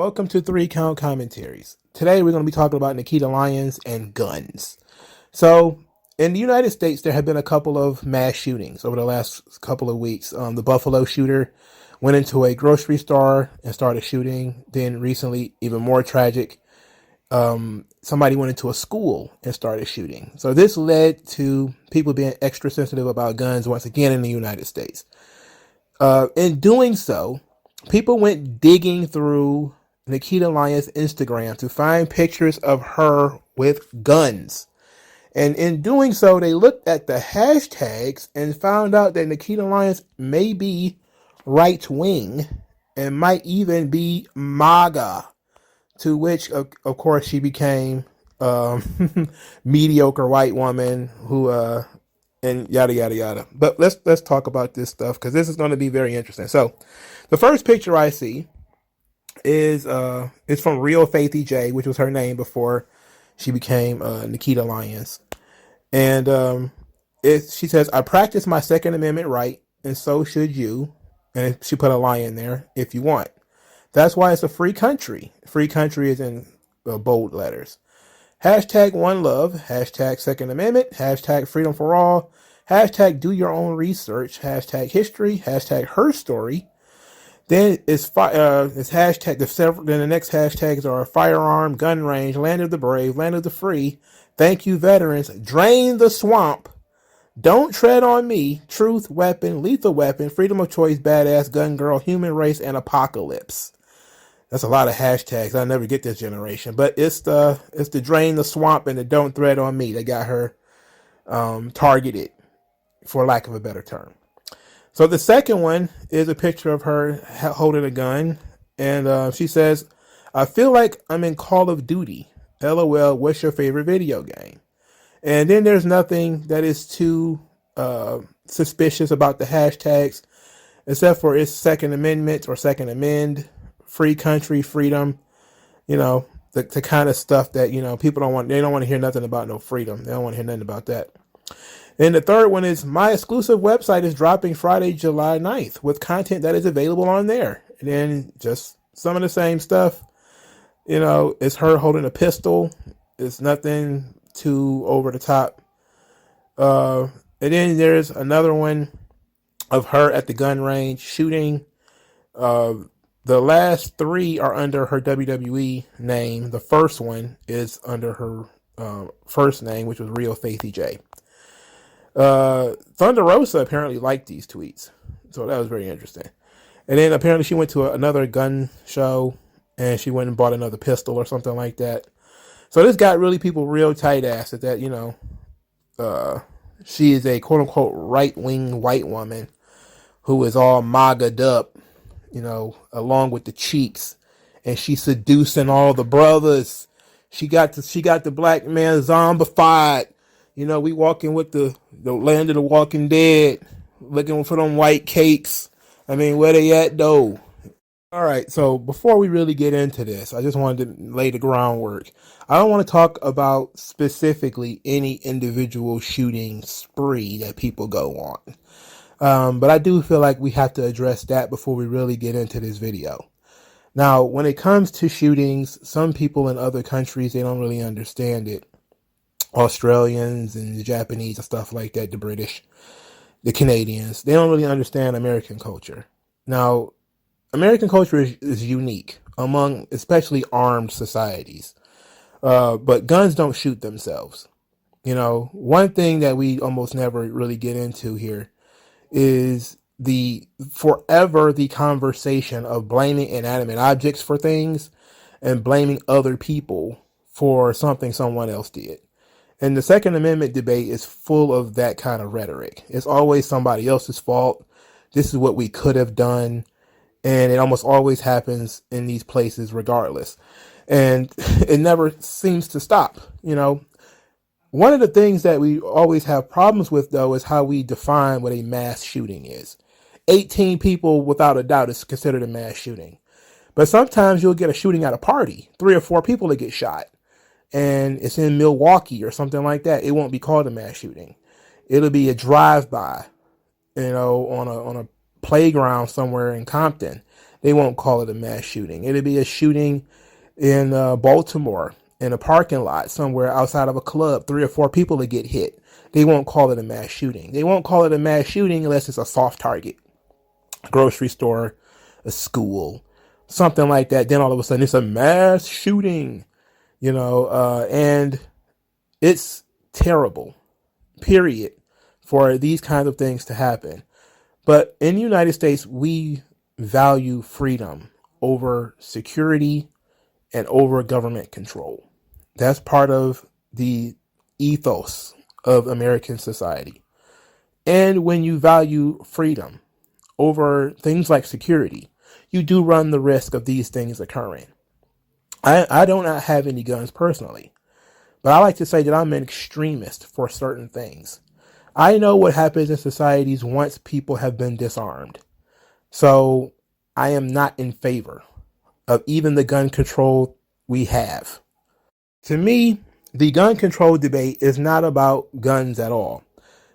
Welcome to 3 Count Commentaries. Today we're going to be talking about Nikkita, Lyons, and guns. So, in the United States, there have been a couple of mass shootings over the last couple of weeks. The Buffalo shooter went into a grocery store and started shooting. Then recently, even more tragic, somebody went into a school and started shooting. So this led to people being extra sensitive about guns once again in the United States. In doing so, people went digging through Nikkita Lyons' Instagram to find pictures of her with guns. And in doing so, they looked at the hashtags and found out that Nikkita Lyons may be right wing and might even be MAGA, to which, of course, she became mediocre white woman who, and yada, yada, yada. But let's talk about this stuff because this is going to be very interesting. So the first picture I see is from Real Faithy J, which was her name before she became Nikkita Lyons. And she says, I practice my Second Amendment right, and so should you. And she put a lion there, if you want. That's why it's a free country. Free country is in bold letters. Hashtag one love, hashtag Second Amendment, hashtag freedom for all, hashtag do your own research, hashtag history, hashtag her story. Then it's hashtag then the next hashtags are firearm, gun range, land of the brave, land of the free, thank you veterans, drain the swamp, don't tread on me, truth, weapon, lethal weapon, freedom of choice, badass, gun girl, human race, and apocalypse. That's a lot of hashtags. I'll never get this generation, but it's the drain the swamp and the don't tread on me that got her targeted, for lack of a better term. So the second one is a picture of her holding a gun, and she says, I feel like I'm in Call of Duty. LOL, what's your favorite video game? And then there's nothing that is too suspicious about the hashtags, except for its Second Amendment or Second Amend, free country, freedom, the kind of stuff that, people don't want. They don't want to hear nothing about no freedom. They don't want to hear nothing about that. And the third one is my exclusive website is dropping Friday, July 9th with content that is available on there. And then just some of the same stuff, it's her holding a pistol. It's nothing too over the top. And then there's another one of her at the gun range shooting. The last three are under her WWE name. The first one is under her first name, which was Real Faithy J. Thunder Rosa apparently liked these tweets, so that was very interesting. And then apparently she went to another gun show and she went and bought another pistol or something like that. So this got really people real tight ass at that, she is a quote unquote right wing white woman who is all MAGA'd up, along with the cheeks, and she's seducing all the brothers. She got the black man zombified. We walking with the land of the walking dead, looking for them white cakes. I mean, where they at though? All right, so before we really get into this, I just wanted to lay the groundwork. I don't want to talk about specifically any individual shooting spree that people go on. But I do feel like we have to address that before we really get into this video. Now, when it comes to shootings, some people in other countries, they don't really understand it. Australians and the Japanese and stuff like that, the British, the Canadians, they don't really understand American culture. Now, American culture is unique among especially armed societies. But guns don't shoot themselves. One thing that we almost never really get into here is the conversation of blaming inanimate objects for things and blaming other people for something someone else did. And the Second Amendment debate is full of that kind of rhetoric. It's always somebody else's fault. This is what we could have done. And it almost always happens in these places regardless. And it never seems to stop. One of the things that we always have problems with, though, is how we define what a mass shooting is. 18 people, without a doubt, is considered a mass shooting. But sometimes you'll get a shooting at a party, 3 or 4 people that get shot. And it's in Milwaukee or something like that. It won't be called a mass shooting. It'll be a drive-by, on a playground somewhere in Compton. they won't call it a mass shooting. It'll be a shooting in Baltimore in a parking lot somewhere outside of a club. 3 or 4 people to get hit. They won't call it a mass shooting. They won't call it a mass shooting unless it's a soft target. A grocery store, a school, something like that. Then all of a sudden it's a mass shooting, and it's terrible, period, for these kinds of things to happen. But in the United States, we value freedom over security and over government control. That's part of the ethos of American society. And when you value freedom over things like security, you do run the risk of these things occurring. I do not have any guns personally, but I like to say that I'm an extremist for certain things. I know what happens in societies once people have been disarmed. So I am not in favor of even the gun control we have. To me, the gun control debate is not about guns at all.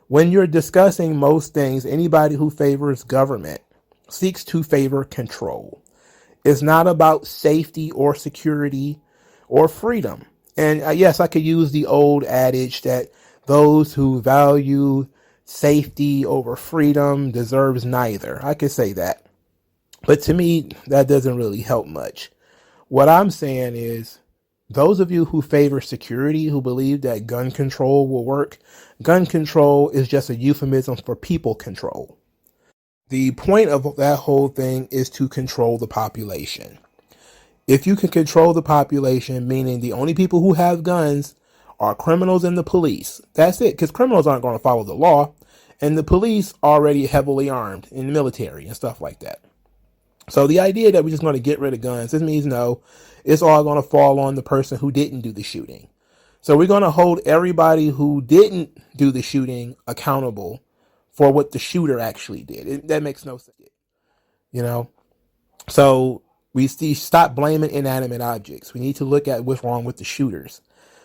When you're discussing most things, anybody who favors government seeks to favor control. It's not about safety or security or freedom. And yes, I could use the old adage that those who value safety over freedom deserves neither. I could say that. But to me, that doesn't really help much. What I'm saying is, those of you who favor security, who believe that gun control will work, gun control is just a euphemism for people control. The point of that whole thing is to control the population. If you can control the population, meaning the only people who have guns are criminals and the police, that's it, because criminals aren't going to follow the law, and the police are already heavily armed in the military and stuff like that. So the idea that we're just going to get rid of guns, this means no, it's all going to fall on the person who didn't do the shooting. So we're going to hold everybody who didn't do the shooting accountable for what the shooter actually did. That makes no sense, So we stop blaming inanimate objects. We need to look at what's wrong with the shooters.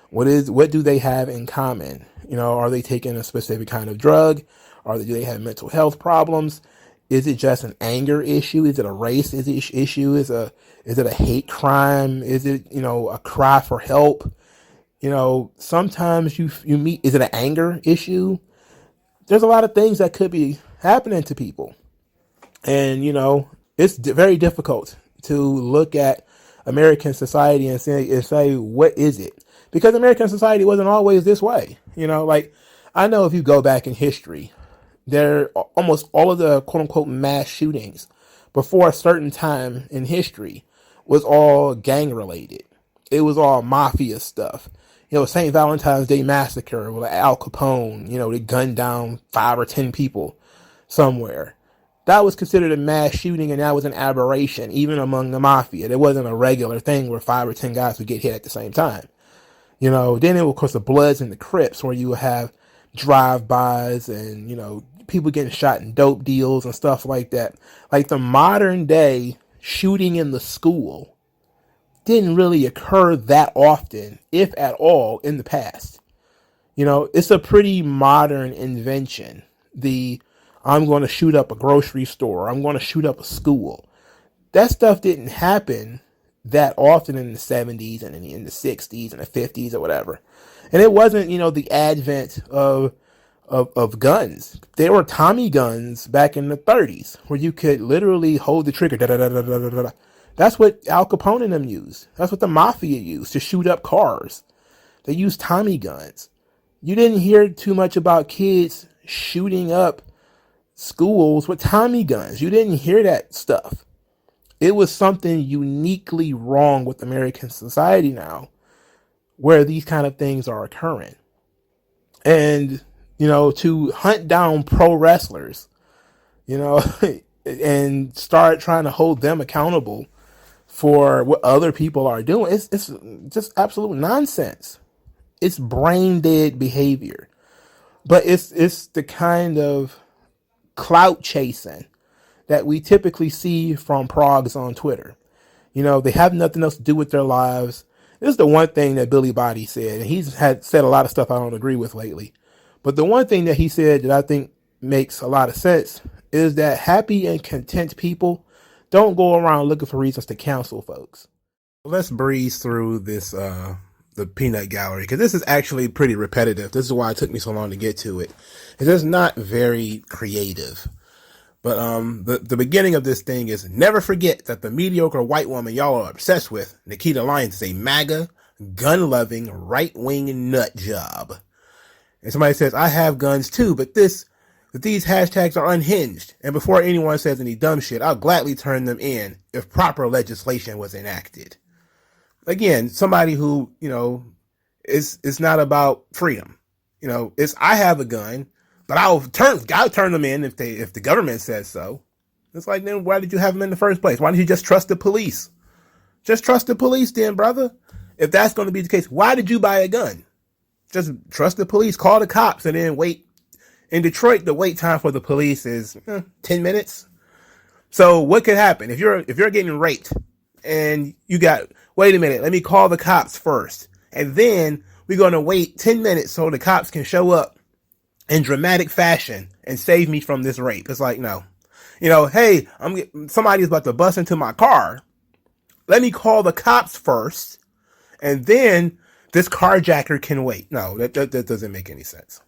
What do they have in common? Are they taking a specific kind of drug? Do they have mental health problems? Is it just an anger issue? Is it a race issue? Is it a hate crime? Is it, a cry for help? Sometimes you meet, is it an anger issue? There's a lot of things that could be happening to people. And, it's very difficult to look at American society and say, what is it? Because American society wasn't always this way. I know if you go back in history, almost all of the quote unquote mass shootings before a certain time in history was all gang related. It was all mafia stuff. St. Valentine's Day Massacre with Al Capone, they gunned down 5 or 10 people somewhere. That was considered a mass shooting, and that was an aberration, even among the mafia. There wasn't a regular thing where 5 or 10 guys would get hit at the same time. Then it was, of course, the Bloods and the Crips, where you would have drive-bys and, people getting shot in dope deals and stuff like that. Like the modern day shooting in the school didn't really occur that often, if at all, in the past. It's a pretty modern invention. I'm going to shoot up a grocery store. I'm going to shoot up a school. That stuff didn't happen that often in the 70s and in the 60s and the 50s or whatever. And it wasn't, the advent of guns. There were Tommy guns back in the 30s where you could literally hold the trigger. Da, da, da, da, da, da, da. That's what Al Capone and them used. That's what the mafia used to shoot up cars. They used Tommy guns. You didn't hear too much about kids shooting up schools with Tommy guns. You didn't hear that stuff. It was something uniquely wrong with American society now, where these kind of things are occurring. And, to hunt down pro wrestlers, and start trying to hold them accountable for what other people are doing, it's just absolute nonsense. It's brain dead behavior. But it's the kind of clout chasing that we typically see from progs on Twitter. They have nothing else to do with their lives. This is the one thing that Billy Body said, and he's had said a lot of stuff I don't agree with lately. But the one thing that he said that I think makes a lot of sense is that happy and content people Don't go around looking for reasons to cancel folks. Let's breeze through this, the peanut gallery, because this is actually pretty repetitive. This is why it took me so long to get to it. It's not very creative. But the beginning of this thing is, never forget that the mediocre white woman y'all are obsessed with, Nikkita Lyons, is a MAGA, gun-loving, right-wing nut job. And somebody says, I have guns too, but these hashtags are unhinged. And before anyone says any dumb shit, I'll gladly turn them in if proper legislation was enacted. Again, somebody who, it's not about freedom. It's, I have a gun, but I'll turn them in if the government says so. It's like, then why did you have them in the first place? Why didn't you just trust the police? Just trust the police then, brother. If that's going to be the case, why did you buy a gun? Just trust the police, call the cops, and then wait. In Detroit, the wait time for the police is 10 minutes. So what could happen if you're getting raped and you got, wait a minute, let me call the cops first, and then we're going to wait 10 minutes so the cops can show up in dramatic fashion and save me from this rape. It's like, no. Hey, somebody's about to bust into my car. Let me call the cops first, and then this carjacker can wait. No, that doesn't make any sense.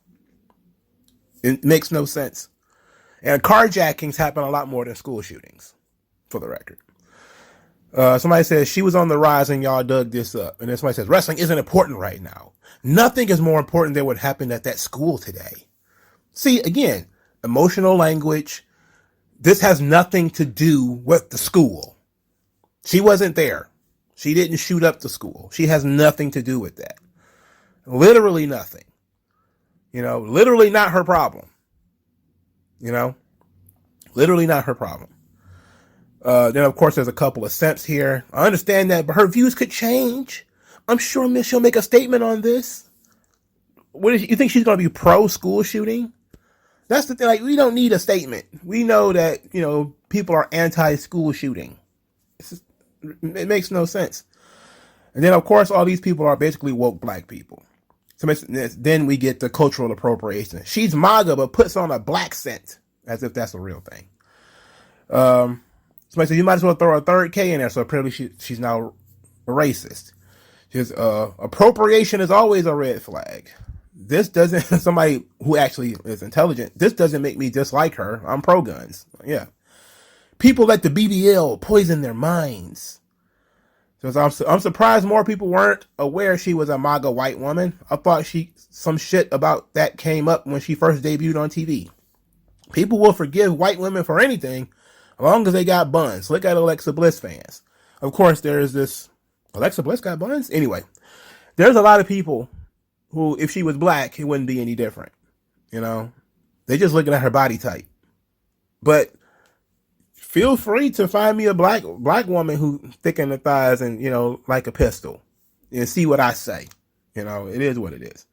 It makes no sense. And carjackings happen a lot more than school shootings, for the record. Somebody says, she was on the rise and y'all dug this up. And then somebody says, wrestling isn't important right now. Nothing is more important than what happened at that school today. See, again, emotional language. This has nothing to do with the school. She wasn't there. She didn't shoot up the school. She has nothing to do with that. Literally nothing. Literally not her problem. Literally not her problem. Then, of course, there's a couple of simps here. I understand that, but her views could change. I'm sure she'll make a statement on this. You think she's going to be pro-school shooting? That's the thing. Like, we don't need a statement. We know that, people are anti-school shooting. It makes no sense. And then, of course, all these people are basically woke black people. So then we get the cultural appropriation. She's MAGA, but puts on a black scent, as if that's a real thing. Somebody said, you might as well throw a third K in there. So apparently she's now a racist. She's, appropriation is always a red flag. This doesn't, somebody who actually is intelligent, this doesn't make me dislike her. I'm pro guns. Yeah. People let the BBL poison their minds. So I'm surprised more people weren't aware she was a MAGA white woman. I thought some shit about that came up when she first debuted on TV. People will forgive white women for anything, as long as they got buns. Look at Alexa Bliss fans. Of course, there's this, Alexa Bliss got buns? Anyway, there's a lot of people who, if she was black, it wouldn't be any different. They just looking at her body type. But feel free to find me a black woman who thicken the thighs and, like a pistol, and see what I say. It is what it is.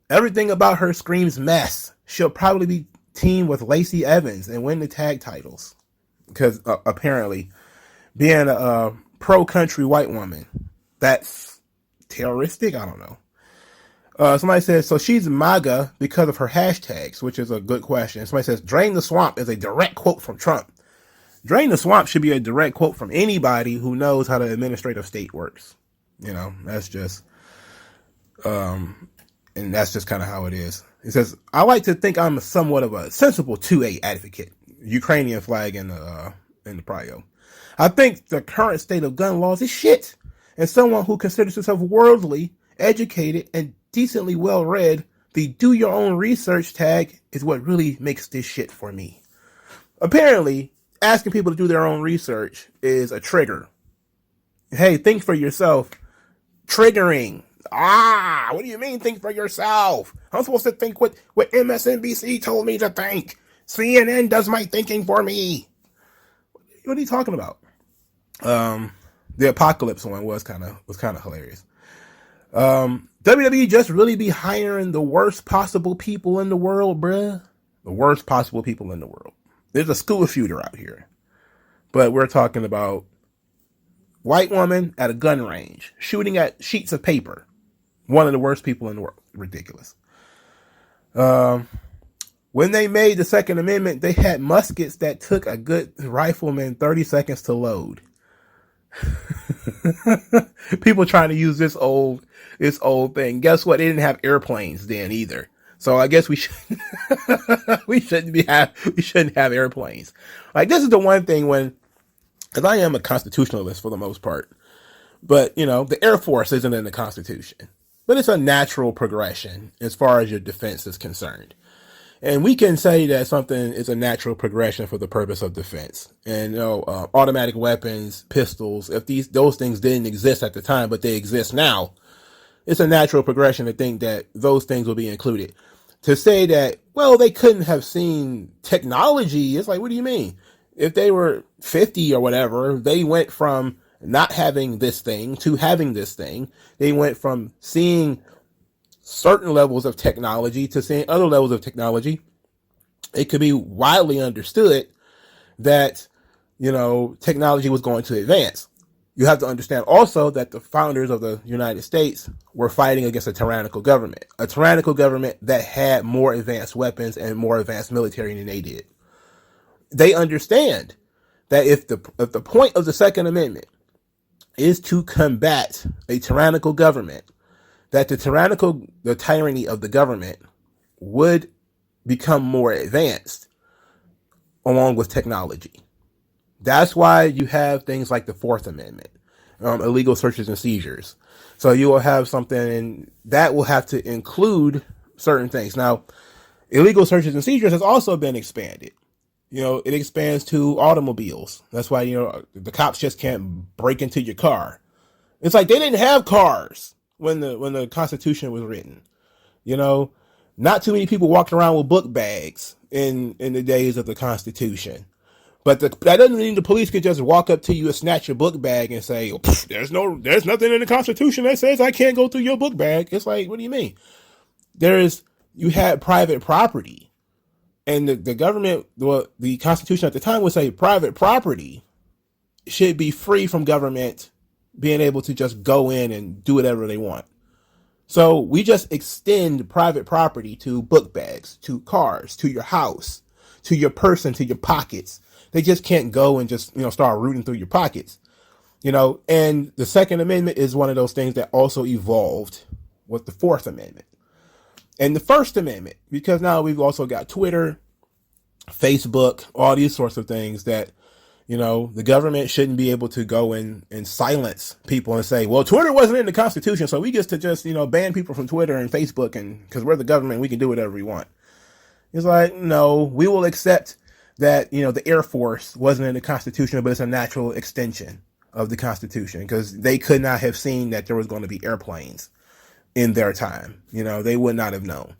Everything about her screams mess. She'll probably be teamed with Lacey Evans and win the tag titles. Because apparently being a pro-country white woman, that's terroristic? I don't know. Somebody says, so she's MAGA because of her hashtags, which is a good question. Somebody says, drain the swamp is a direct quote from Trump. Drain the swamp should be a direct quote from anybody who knows how the administrative state works. That's just, and that's just kind of how it is. It says, I like to think I'm somewhat of a sensible 2A advocate. Ukrainian flag in the prio. I think the current state of gun laws is shit. And someone who considers himself worldly, educated, and decently well-read, the do your own research tag is what really makes this shit for me. Apparently, asking people to do their own research is a trigger. Hey, think for yourself. Triggering. What do you mean think for yourself? I'm supposed to think what MSNBC told me to think. CNN does my thinking for me. What are you talking about? The apocalypse one was kind of hilarious. WWE just really be hiring the worst possible people in the world, bruh. The worst possible people in the world. There's a school shooter out here. But we're talking about white woman at a gun range, shooting at sheets of paper. One of the worst people in the world. Ridiculous. When they made the Second Amendment, they had muskets that took a good rifleman 30 seconds to load. People trying to use this old thing. Guess what? They didn't have airplanes then either. So I guess we shouldn't have airplanes. Like, this is the one thing because I am a constitutionalist for the most part, but the Air Force isn't in the Constitution, but it's a natural progression as far as your defense is concerned. And we can say that something is a natural progression for the purpose of defense. And automatic weapons, pistols, if those things didn't exist at the time, but they exist now, it's a natural progression to think that those things will be included. To say that, well, they couldn't have seen technology, it's like, what do you mean? If they were 50 or whatever, they went from not having this thing to having this thing. They went from seeing certain levels of technology to seeing other levels of technology. It could be widely understood that, technology was going to advance. You have to understand also that the founders of the United States were fighting against a tyrannical government that had more advanced weapons and more advanced military than they did. They understand that if the point of the Second Amendment is to combat a tyrannical government, that the tyranny of the government would become more advanced along with technology. That's why you have things like the Fourth Amendment, illegal searches and seizures. So you will have something, and that will have to include certain things. Now, illegal searches and seizures has also been expanded. It expands to automobiles. That's why, the cops just can't break into your car. It's like they didn't have cars when the Constitution was written. Not too many people walked around with book bags in the days of the Constitution. But that doesn't mean the police could just walk up to you and snatch your book bag and say, there's nothing in the Constitution that says I can't go through your book bag. It's like, what do you mean? You had private property, and the government, the Constitution at the time would say private property should be free from government being able to just go in and do whatever they want. So we just extend private property to book bags, to cars, to your house, to your person, to your pockets. They just can't go and just, start rooting through your pockets, and the Second Amendment is one of those things that also evolved with the Fourth Amendment and the First Amendment, because now we've also got Twitter, Facebook, all these sorts of things that, the government shouldn't be able to go and silence people and say, well, Twitter wasn't in the Constitution, so we get to just, ban people from Twitter and Facebook, and because we're the government, we can do whatever we want. It's like, no, we will accept that, the Air Force wasn't in the Constitution, but it's a natural extension of the Constitution, because they could not have seen that there was going to be airplanes in their time. They would not have known.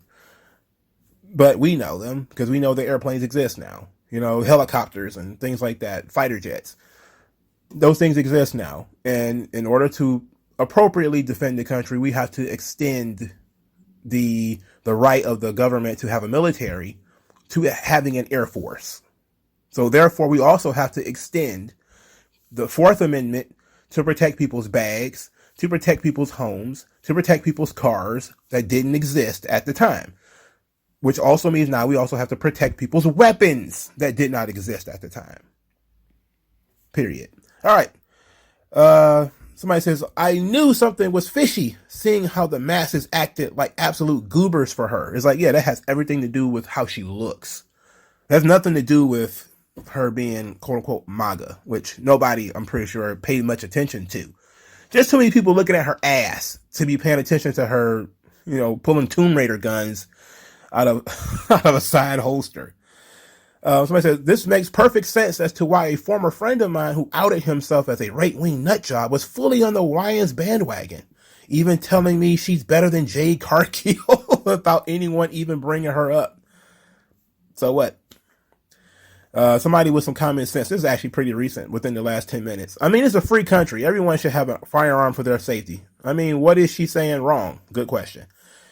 But we know them because we know the airplanes exist now. Helicopters and things like that, fighter jets. Those things exist now. And in order to appropriately defend the country, we have to extend the right of the government to have a military to having an Air Force. So therefore, we also have to extend the Fourth Amendment to protect people's bags, to protect people's homes, to protect people's cars that didn't exist at the time. Which also means now we also have to protect people's weapons that did not exist at the time. Period. All right. Somebody says, I knew something was fishy, seeing how the masses acted like absolute goobers for her. It's like, yeah, that has everything to do with how she looks. It has nothing to do with her being, quote unquote, MAGA, which nobody, I'm pretty sure, paid much attention to. Just too many people looking at her ass to be paying attention to her, pulling Tomb Raider guns out of a side holster. Somebody says, this makes perfect sense as to why a former friend of mine who outed himself as a right-wing nutjob was fully on the Lyons bandwagon, even telling me she's better than Jade Cargill without anyone even bringing her up. So what? Somebody with some common sense. This is actually pretty recent, within the last 10 minutes. I mean, it's a free country. Everyone should have a firearm for their safety. I mean, what is she saying wrong? Good question.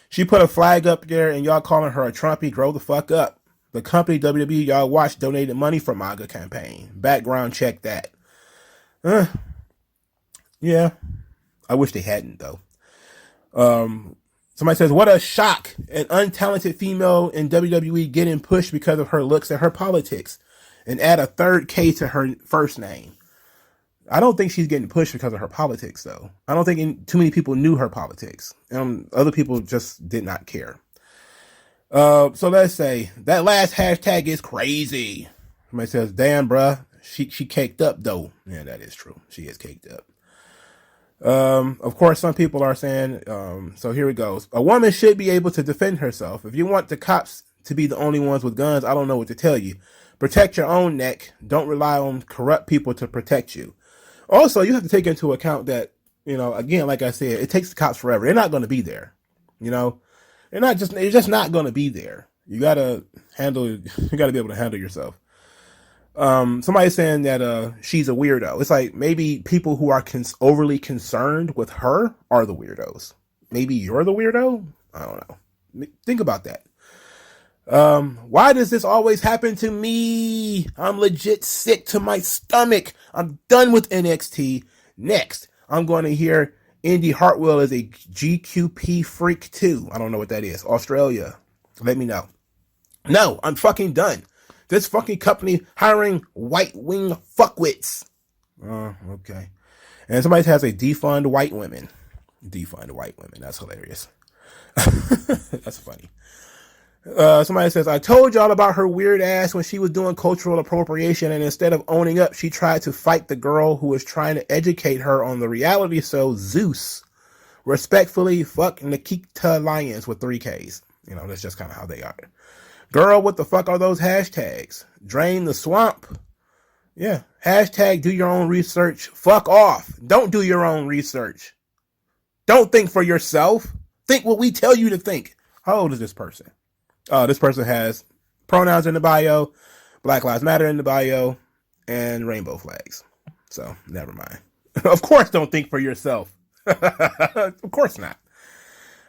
She put a flag up there and y'all calling her a Trumpy. Grow the fuck up. The company WWE y'all watch donated money for MAGA campaign. Background check that. Yeah. I wish they hadn't though. Somebody says, what a shock. An untalented female in WWE getting pushed because of her looks and her politics. And add a third K to her first name. I don't think she's getting pushed because of her politics, though. I don't think too many people knew her politics. Other people just did not care. So let's say that last hashtag is crazy. Somebody says, damn, bruh, she caked up, though. Yeah, that is true. She is caked up. Of course, some people are saying, so here it goes. A woman should be able to defend herself. If you want the cops to be the only ones with guns, I don't know what to tell you. Protect your own neck. Don't rely on corrupt people to protect you. Also, you have to take into account that, again, like I said, it takes the cops forever. They're not going to be there. They're just not going to be there. You got to be able to handle yourself. Somebody's saying that she's a weirdo. It's like maybe people who are overly concerned with her are the weirdos. Maybe you're the weirdo? I don't know. Think about that. Why does this always happen to me? I'm legit sick to my stomach. I'm done with NXT. Next, I'm going to hear Indy Hartwell is a GQP freak too. I don't know what that is. Australia. Let me know. No, I'm fucking done. This fucking company hiring white wing fuckwits. Okay. And somebody has a defund white women. Defund white women. That's hilarious. That's funny. Somebody says, I told y'all about her weird ass when she was doing cultural appropriation, and instead of owning up, she tried to fight the girl who was trying to educate her on the reality show Zeus. Respectfully, fuck Nikkita Lyons with 3 Ks. That's just kind of how they are. Girl, what the fuck are those hashtags? Drain the swamp. Yeah. Hashtag do your own research. Fuck off. Don't do your own research. Don't think for yourself. Think what we tell you to think. How old is this person? This person has pronouns in the bio, Black Lives Matter in the bio, and rainbow flags. So, never mind. Of course, don't think for yourself. Of course not.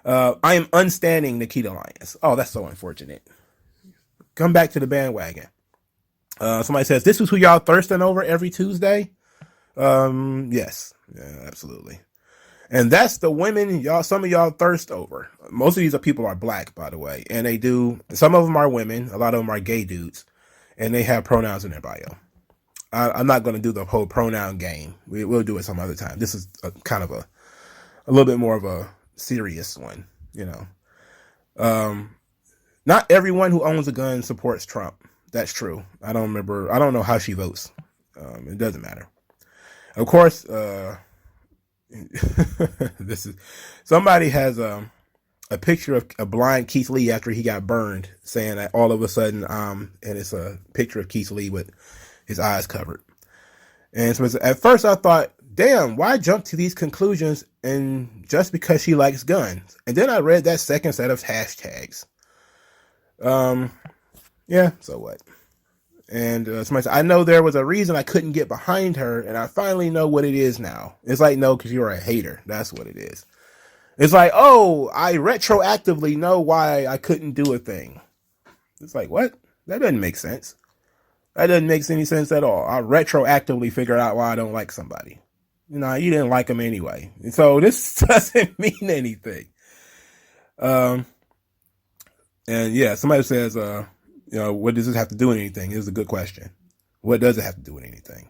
I am unstanding Nikkita Lyons. Oh, that's so unfortunate. Come back to the bandwagon. Somebody says, this is who y'all thirsting over every Tuesday? Yes. Yeah, absolutely. And that's the women some of y'all thirst over. Most of these people are black, by the way. And some of them are women. A lot of them are gay dudes. And they have pronouns in their bio. I'm not going to do the whole pronoun game. We'll do it some other time. This is kind of a little bit more of a serious one, Not everyone who owns a gun supports Trump. That's true. I don't know how she votes. It doesn't matter. Of course, somebody has a picture of a blind Keith Lee after he got burned, saying that all of a sudden, and it's a picture of Keith Lee with his eyes covered. And so at first I thought, damn, why jump to these conclusions and just because she likes guns? And then I read that second set of hashtags. Yeah, so what? And somebody said, I know there was a reason I couldn't get behind her, and I finally know what it is now. It's like, no, because you're a hater. That's what it is. It's like, oh, I retroactively know why I couldn't do a thing. It's like, what? That doesn't make sense. That doesn't make any sense at all. I retroactively figure out why I don't like somebody. You didn't like them anyway. And so this doesn't mean anything. And yeah, somebody says, what does this have to do with anything? This is a good question. What does it have to do with anything?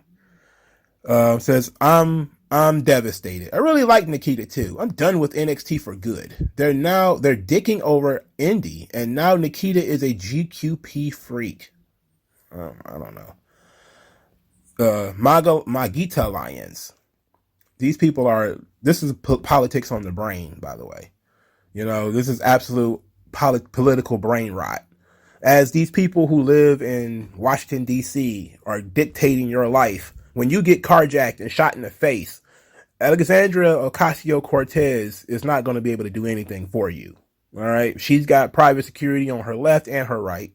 Says, I'm devastated. I really like Nikkita too. I'm done with NXT for good. They're dicking over Indy, and now Nikkita is a GQP freak. I don't know. Magita Lyons. These people this is politics on the brain, by the way. This is absolute political brain rot. As these people who live in Washington, D.C. are dictating your life, when you get carjacked and shot in the face, Alexandria Ocasio-Cortez is not going to be able to do anything for you. All right? She's got private security on her left and her right.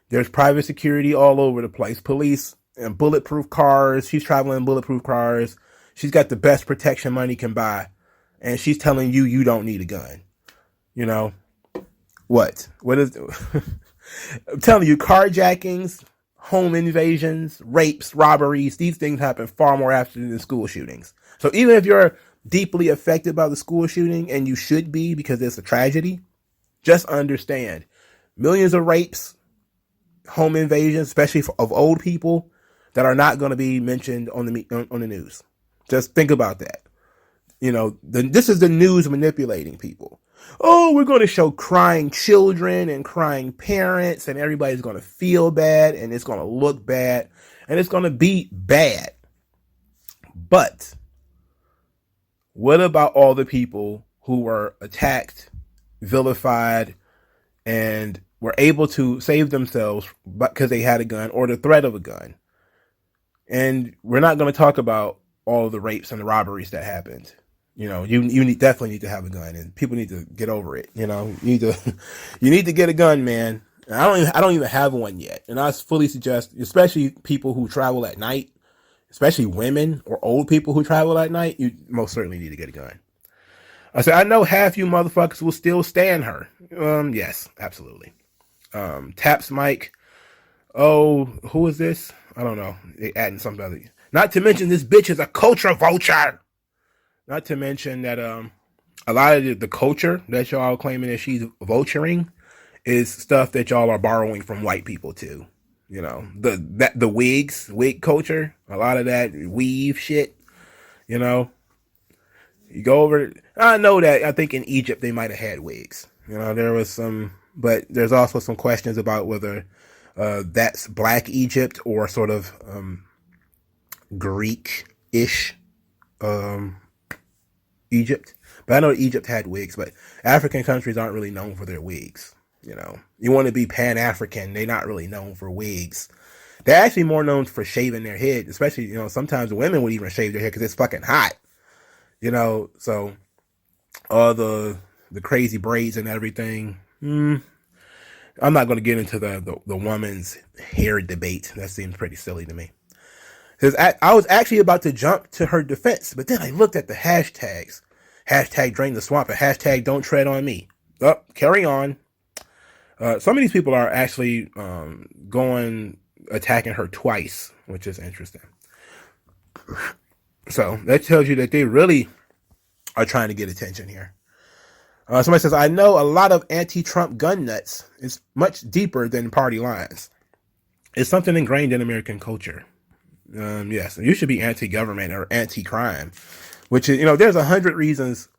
There's private security all over the place. Police and bulletproof cars. She's traveling in bulletproof cars. She's got the best protection money can buy. And she's telling you don't need a gun. What? What is... I'm telling you, carjackings, home invasions, rapes, robberies, these things happen far more often than school shootings. So even if you're deeply affected by the school shooting, and you should be because it's a tragedy, just understand millions of rapes, home invasions, especially of old people, that are not going to be mentioned on the news. Just think about that. This is the news manipulating people. Oh, we're going to show crying children and crying parents, and everybody's going to feel bad, and it's going to look bad, and it's going to be bad. But what about all the people who were attacked, vilified, and were able to save themselves because they had a gun or the threat of a gun? And we're not going to talk about all the rapes and the robberies that happened. You definitely need to have a gun, and people need to get over it. You need to get a gun, man. I don't even have one yet, and I fully suggest, especially people who travel at night, especially women or old people who travel at night, you most certainly need to get a gun. I said, I know half you motherfuckers will still stand her. Yes, absolutely. Taps Mike. Oh, who is this? I don't know. They adding something other. Not to mention this bitch is a culture vulture. Not to mention that a lot of the culture that y'all claiming that she's vulturing is stuff that y'all are borrowing from white people too. The wig culture, a lot of that weave shit. You go over. I know that. I think in Egypt they might have had wigs. There was some, but there's also some questions about whether that's Black Egypt or sort of Greek-ish Egypt. But I know Egypt had wigs, but African countries aren't really known for their wigs. You want to be Pan-African, they're not really known for wigs. They're actually more known for shaving their head, especially, sometimes women would even shave their hair because it's fucking hot. So all the crazy braids and everything. I'm not going to get into the woman's hair debate. That seems pretty silly to me. Because I was actually about to jump to her defense, but then I looked at the hashtags. Hashtag drain the swamp and hashtag don't tread on me. Carry on. Some of these people are actually attacking her twice, which is interesting. So that tells you that they really are trying to get attention here. Somebody says, I know a lot of anti-Trump gun nuts is much deeper than party lines. It's something ingrained in American culture. Yes, you should be anti-government or anti-crime, which is, there's 100 reasons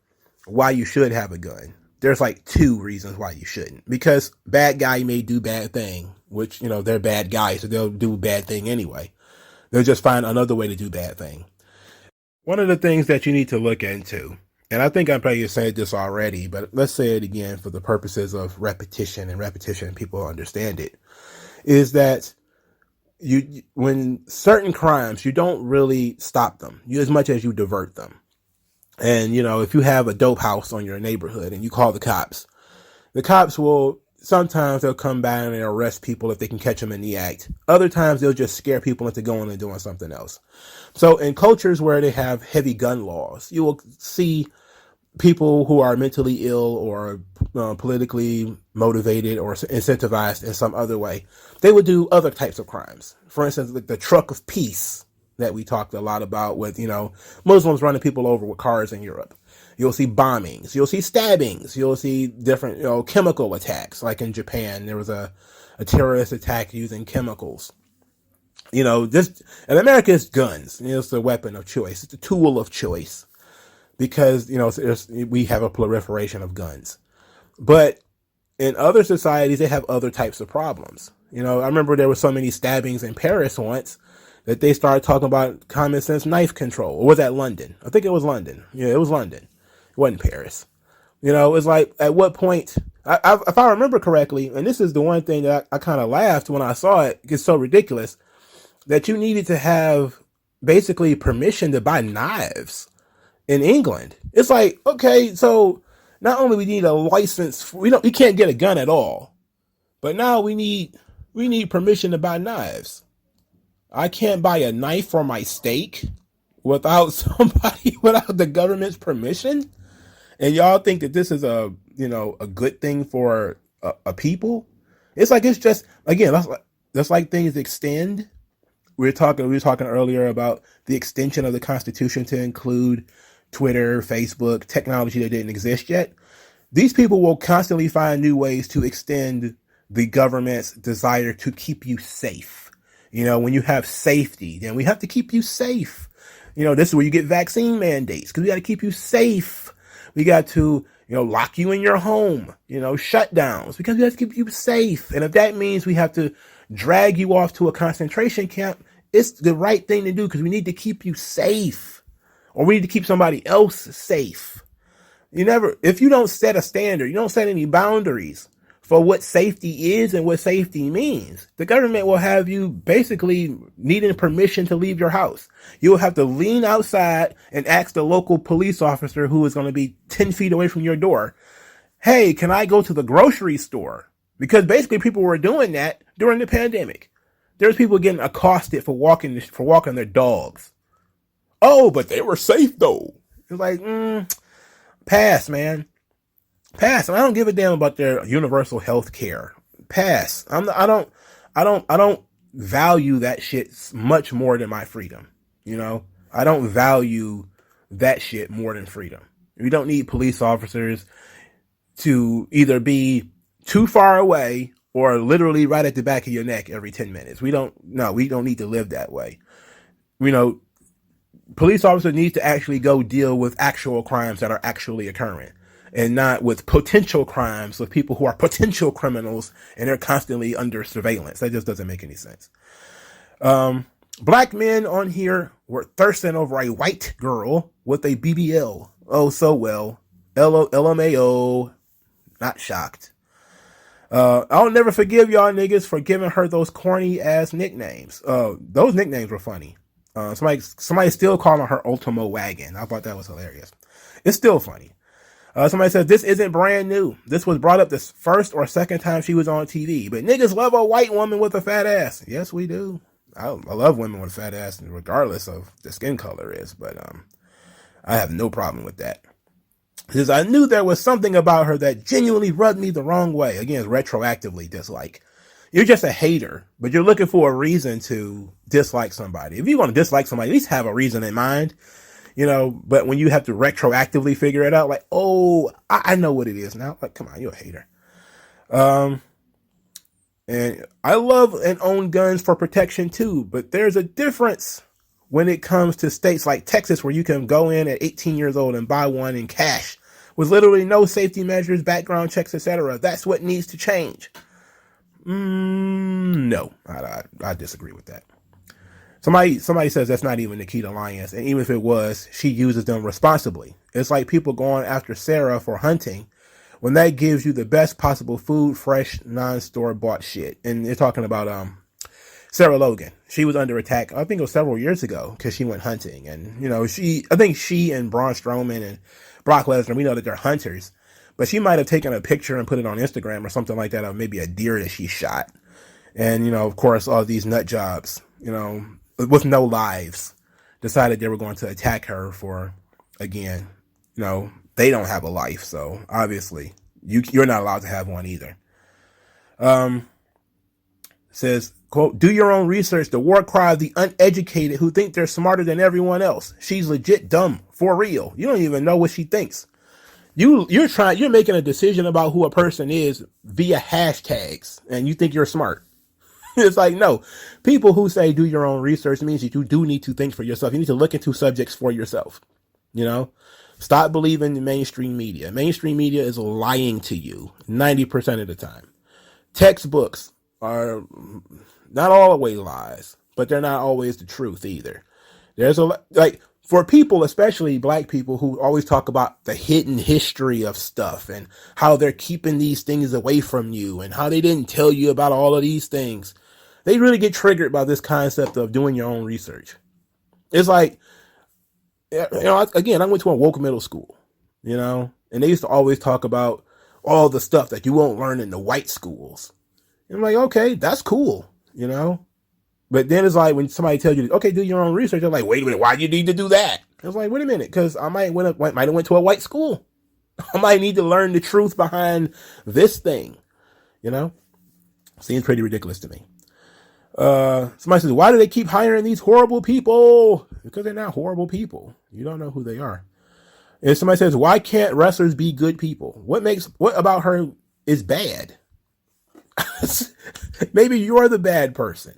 why you should have a gun. There's like 2 reasons why you shouldn't. Because bad guy may do bad thing, which, they're bad guys, so they'll do bad thing anyway. They'll just find another way to do bad thing. One of the things that you need to look into, and I think I probably said this already, but let's say it again for the purposes of repetition, people understand it, is that when certain crimes, you don't really stop them as much as you divert them. And, if you have a dope house on your neighborhood and you call the cops will, sometimes they'll come by and they'll arrest people if they can catch them in the act. Other times they'll just scare people into going and doing something else. So in cultures where they have heavy gun laws, you will see people who are mentally ill or politically motivated or incentivized in some other way. They would do other types of crimes. For instance, like the truck of peace that we talked a lot about with, Muslims running people over with cars in Europe. You'll see bombings. You'll see stabbings. You'll see different, chemical attacks. Like in Japan, there was a terrorist attack using chemicals. In America, it's guns. It's the weapon of choice. It's the tool of choice because, we have a proliferation of guns. But in other societies, they have other types of problems. I remember there were so many stabbings in Paris once that they started talking about common sense knife control. Or was that London? I think it was London. Yeah, it was London. It wasn't Paris. It was like, at what point, if I remember correctly, and this is the one thing that I kind of laughed when I saw it, it's so ridiculous, that you needed to have basically permission to buy knives in England. It's like, okay, so not only we need a license, we can't get a gun at all, but now we need permission to buy knives. I can't buy a knife for my steak without the government's permission. And y'all think that this is a good thing for a people. It's just, again, that's like things extend. We were talking earlier about the extension of the Constitution to include Twitter, Facebook, technology that didn't exist yet. These people will constantly find new ways to extend the government's desire to keep you safe. When you have safety, then we have to keep you safe. This is where you get vaccine mandates, because we got to keep you safe. We got to, lock you in your home, shutdowns, because we have to keep you safe. And if that means we have to drag you off to a concentration camp, it's the right thing to do, because we need to keep you safe, or we need to keep somebody else safe. If you don't set a standard, you don't set any boundaries for what safety is and what safety means, the government will have you basically needing permission to leave your house. You'll have to lean outside and ask the local police officer, who is going to be 10 feet away from your door, hey, can I go to the grocery store? Because basically people were doing that during the pandemic. There's people getting accosted for walking their dogs. Oh, but they were safe though. It's like, pass, man. Pass. I don't give a damn about their universal health care. Pass. I don't value that shit much more than my freedom. I don't value that shit more than freedom. We don't need police officers to either be too far away or literally right at the back of your neck every 10 minutes. We don't need to live that way. Police officers need to actually go deal with actual crimes that are actually occurring, and not with potential crimes with people who are potential criminals and they're constantly under surveillance. That just doesn't make any sense. Black men on here were thirsting over a white girl with a BBL. Oh, so well. LMAO. Not shocked. I'll never forgive y'all niggas for giving her those corny ass nicknames. Those nicknames were funny. Somebody still calling her Ultimo Wagon. I thought that was hilarious. It's still funny. Somebody says, this isn't brand new. This was brought up the first or second time she was on TV. But niggas love a white woman with a fat ass. Yes, we do. I love women with fat ass, regardless of the skin color is. But I have no problem with that. Because I knew there was something about her that genuinely rubbed me the wrong way. Again, retroactively dislike. You're just a hater, but you're looking for a reason to dislike somebody. If you want to dislike somebody, at least have a reason in mind. But when you have to retroactively figure it out, like, oh, I know what it is now. Like, come on, you're a hater. And I love and own guns for protection too, but there's a difference when it comes to states like Texas, where you can go in at 18 years old and buy one in cash with literally no safety measures, background checks, etc. That's what needs to change. No, I disagree with that. Somebody says that's not even Nikkita Lyons, and even if it was, she uses them responsibly. It's like people going after Sarah for hunting when that gives you the best possible food, fresh, non-store bought shit. And they're talking about Sarah Logan. She was under attack, I think it was several years ago, because she went hunting. And I think she and Braun Strowman and Brock Lesnar, we know that they're hunters, but she might have taken a picture and put it on Instagram or something like that of maybe a deer that she shot. And of course, all these nut jobs, with no lives, decided they were going to attack her for, again, they don't have a life, so obviously you're not allowed to have one either. Says, quote, do your own research. The war cry of the uneducated who think they're smarter than everyone else. She's legit dumb, for real. You don't even know what she thinks. You're making a decision about who a person is via hashtags, and you think you're smart. It's like, no, people who say do your own research means that you do need to think for yourself. You need to look into subjects for yourself. Stop believing the mainstream media. Mainstream media is lying to you 90% of the time. Textbooks are not always lies, but they're not always the truth either. There's for people, especially black people, who always talk about the hidden history of stuff and how they're keeping these things away from you and how they didn't tell you about all of these things. They really get triggered by this concept of doing your own research. It's like, again, I went to a woke middle school, and they used to always talk about all the stuff that you won't learn in the white schools. And I'm like, okay, that's cool, But then it's like when somebody tells you, okay, do your own research, they're like, wait a minute, why do you need to do that? I was like, wait a minute, because I might have went to a white school. I might need to learn the truth behind this thing, Seems pretty ridiculous to me. Somebody says, why do they keep hiring these horrible people? Because they're not horrible people. You don't know who they are. If somebody says, why can't wrestlers be good people? What about her is bad? Maybe you're the bad person.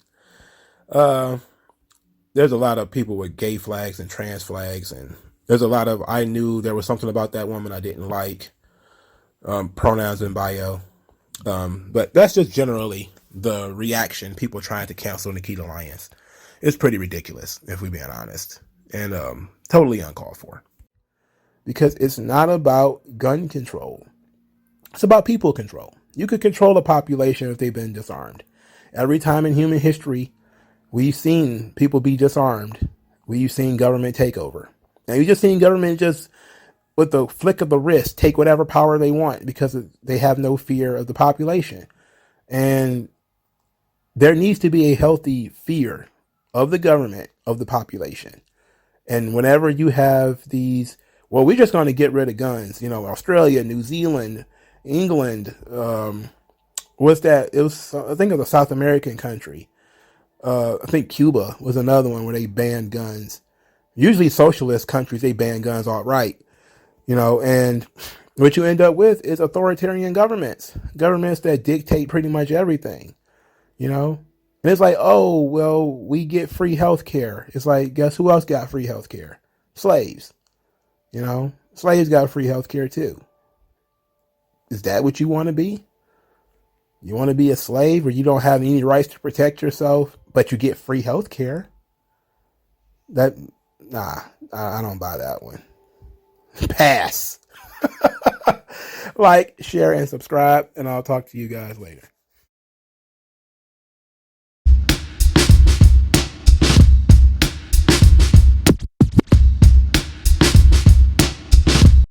There's a lot of people with gay flags and trans flags, and there's a lot of, I knew there was something about that woman I didn't like, pronouns in bio. But that's just generally the reaction, people trying to cancel Nikkita Lyons. It's pretty ridiculous, if we're being honest, and totally uncalled for. Because it's not about gun control. It's about people control. You could control a population if they've been disarmed. Every time in human history, we've seen people be disarmed. We've seen government take over. And we've just seen government just, with the flick of the wrist, take whatever power they want because they have no fear of the population. And there needs to be a healthy fear of the government, of the population. And whenever you have these, well, we're just going to get rid of guns, Australia, New Zealand, England, what's that? It was, I think it was a South American country. I think Cuba was another one where they banned guns. Usually socialist countries, they ban guns outright, and what you end up with is authoritarian governments that dictate pretty much everything, and it's like, oh, well, we get free health care. It's like, guess who else got free health care? Slaves. Slaves got free health care too. Is that what you want to be? You want to be a slave where you don't have any rights to protect yourself, but you get free health care? I don't buy that one. Pass. Like, share, and subscribe, and I'll talk to you guys later.